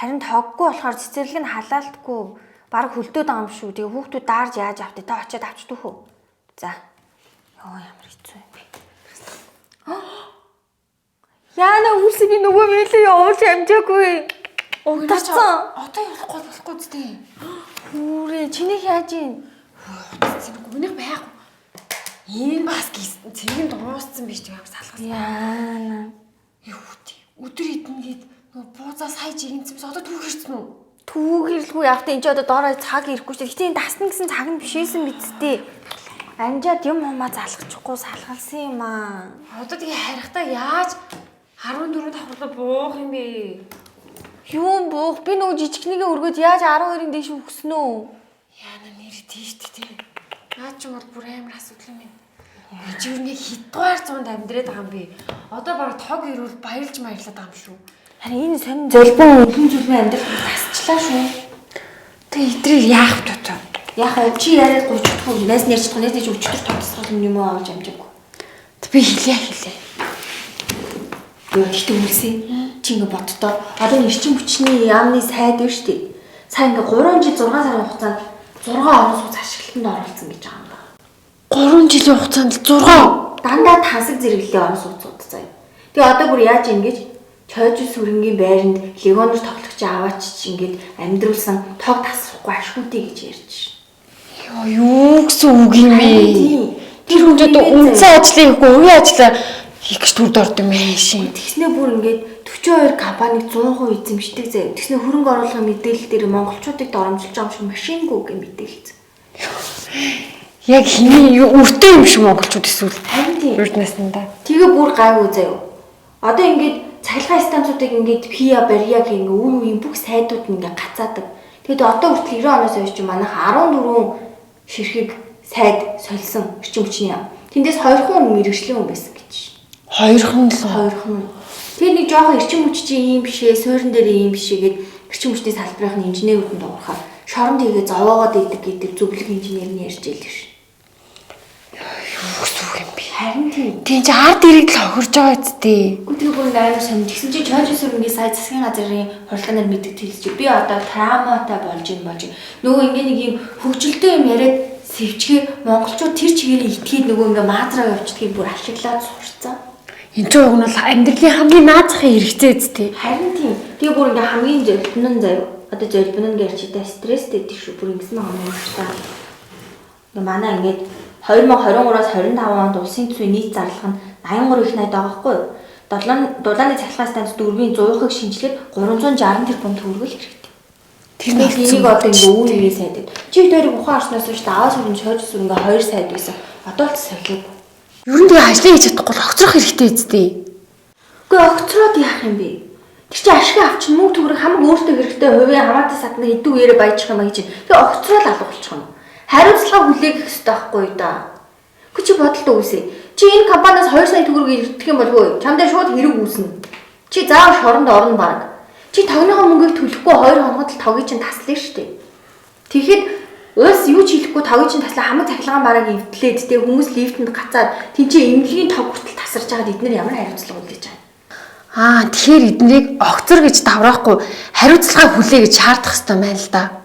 Харин тоггүй болохоор цэцэрлэг нь халаалтгүй баг хөлдөөд байгаа юм шүү. Тэгээ хүүхдүүд даарж яаж автыг та очиад авчдгүй хөө. За. Йоо ямар хэцүү юм бэ. Яна үсэг би нөгөө мэлээ явуулж амжаагүй. Удацсан. Одоо болохгүй зүтэй. Хүрээ чиний яаж ийн? Удацсан гүнэг байхгүй. Энэ бас цэгийн дууссан биш тийм салгасан. Яна. Өдөр идэн гээд нөгөө буузаа сая жигэнцэмс одоо түүхэрсэн үү? Түүхэрлгүй явтаа энэ ч одоо доороо цаг ирэхгүй шүү. Гэтэ энэ дасна гэсэн цаг нь бишээсэн бидтэй. Амжаад юм хумаа залгачихгүй салгалсан юм аа. Одоо тэгээ харихтаа яаж 14 давхарлаа буух юм бэ? Юу буух? Би нөгөө жижигнийгээ өргөд яаж 12-ын дэш өгсөн үү? Яна нэр тийш тий. Наад ч юм бол бүр амар асуудал юм. Жигнэг хэдгээр зуунд амьдраад байгаа юм бэ? Одоо бараг тог ирүүл баярлж маярлаад байгаа юм шүү. Харин энэ сонин золбон өвгөн зүлмэн амьдрал тасчлаа шүү. Тэгээ идрийг яах вэ тоо? Яах вэ? Чи яриад 30 найз нэрч найз нэрч өчтөр тогтсгол юм уу авч амжаагүй. Би хэлээ. Юу ихтэй үлсээ. Чи ингэ боддоо. Одоо эрчим хүчний яамны сайд байна шүү дээ. Сайн ингээ 3 жил 6 сарын хугацаанд 6 орон сууц ашиглалтанд оролцсон гэж байгаа юм байна. 3 жилийн хугацаанд 6 дандаа тансаг зэрэглэлийн орон сууцууд заяа. Тэгээ одоо бүр яаж ингэж чойжил сүрэнгийн байранд легонор тоглогч аваач ингэж амьдруулсан тог тасрахгүй ашгүйтэй гэж ярьж шин. Юу гэсэн үг юм бэ? Тэр хүн ч одоо үнцэн ажлыг хийхгүй үе ажиллаа хийх гэж төрд орд юм ээ шин. Тэгснээ бүр ингэж 42 компаниг 100% эзэмшдэг заяа. Тэгснээ хөрөнгө оруулалтын мэдээлэл дээр монголчуудыг доромжилж байгаа юм шиг машингүй гэх мэдээлэл. Яг хиний өртөө юм шиг монголчууд эсвэл харин тийм. Урд наснда. Тэгээ бүр гайгүй заяа. Одоо ингэж цахилгаан станцуудыг ингэж пиа барьяа гэх ингэ үе үеийн бүх сайдууд ингэ гацаадаг. Тэгэд одоо хүртэл 90 оноос хойш чи манайх 14 ширхэг сайд солисон эрчим хүчний яам. Тэндээс 2 хүн мэрэгжлийн хүн байсан гэж. 2 хүн л 2 хүн. Тэгээ нэг жоохон эрчим хүч чи ийм бишээ, суурин дээр ийм бишээ гэд эрчим хүчний салбарын инженерүүд нь дуурахаар шоронд хийгээ зовоогоод идэг гэдэг зөвлөг инженер нь ярьж ийлээ ш. Юу юм бэ? Харин тийм. Тийм чи ард ирээд л хохирж байгаа үсттэй. Гүтгий бүр амар сонь. Тэгсэн чи чойжил сүрэнгийн сая засгийн газрын хуралдаанаар мэддэг хэлж би одоо травматай болж юм. Нөгөө ингээ нэг юм хөгжилтэй юм яриад сэвчгээ монголчууд тэр чигээр итгээд нөгөө ингээ маадраа явуулчихдгийг бүр ашиглаад сурцсан. Энд ч уг нь бол амьдралын хамгийн наазахын хэрэгтэй үсттэй. Харин тийм. Тэгээ бүр ингээ хамгийн золбон нь заяа. Одоо золбон нь гэрч та стресстэй дээ шүү. Бүр ингэсэн юм та. Ингээ манай ингээд 2023-аас 25 онд улсын төсвийн нийт зарлага нь 83 их найд байгаа байхгүй юу? Дулааны цахилгаан станцд дөрвийн 100-ыг шинжилгээд 360 тэрбум төгрөгөл хэрэгтэй. Тэр нэг энийг одоо ингээ үүргээ сайдад. Чи дээрийг ухаан орсноос ч даваа сүрэн чойж сүр ингээ 2 сайд байсан. Одоо л солиог. Ер нь тэгээ ажлаа хийж чадахгүй огцрох хэрэгтэй үсттэй. Үгүй огцроод яах юм бэ? Тэр чи ашиг авчин мөнгө төгрөг хамаг өөртөө хэрэгтэй хувийн хамаатай садныг идэв үерэ баяжчих юм аа гэж. Тэгээ огцроод алга болчих юм. Хариуцлага хүлээх хэрэгтэй байхгүй да. Гэхдээ чи бодолтой үсэ. Чи энэ компаниас 2 сая төгрөг ирдэх юм болов уу? Чамдаа шууд хэрэг үүснэ. Чи заавал шоронд орно баг. Чи тогныхоо мөнгийг төлөхгүй 2 хоногт л тогийг чинь таслана шүү дээ. Тэгэхэд улс юу ч хийхгүй тогийг чинь таслаа хамаг цахилгаан бараг эвдлээд тэг хүмүүс лифтэнд гацаад тэнцээ эмнэлгийн тог хүртэл тасарч байгаад эдгээр ямар хариуцлага үлээж байгаа. Тэгэхээр эднийг огцор гэж давраахгүй хариуцлага хүлээ гэж шаардах хэрэгтэй байна л да.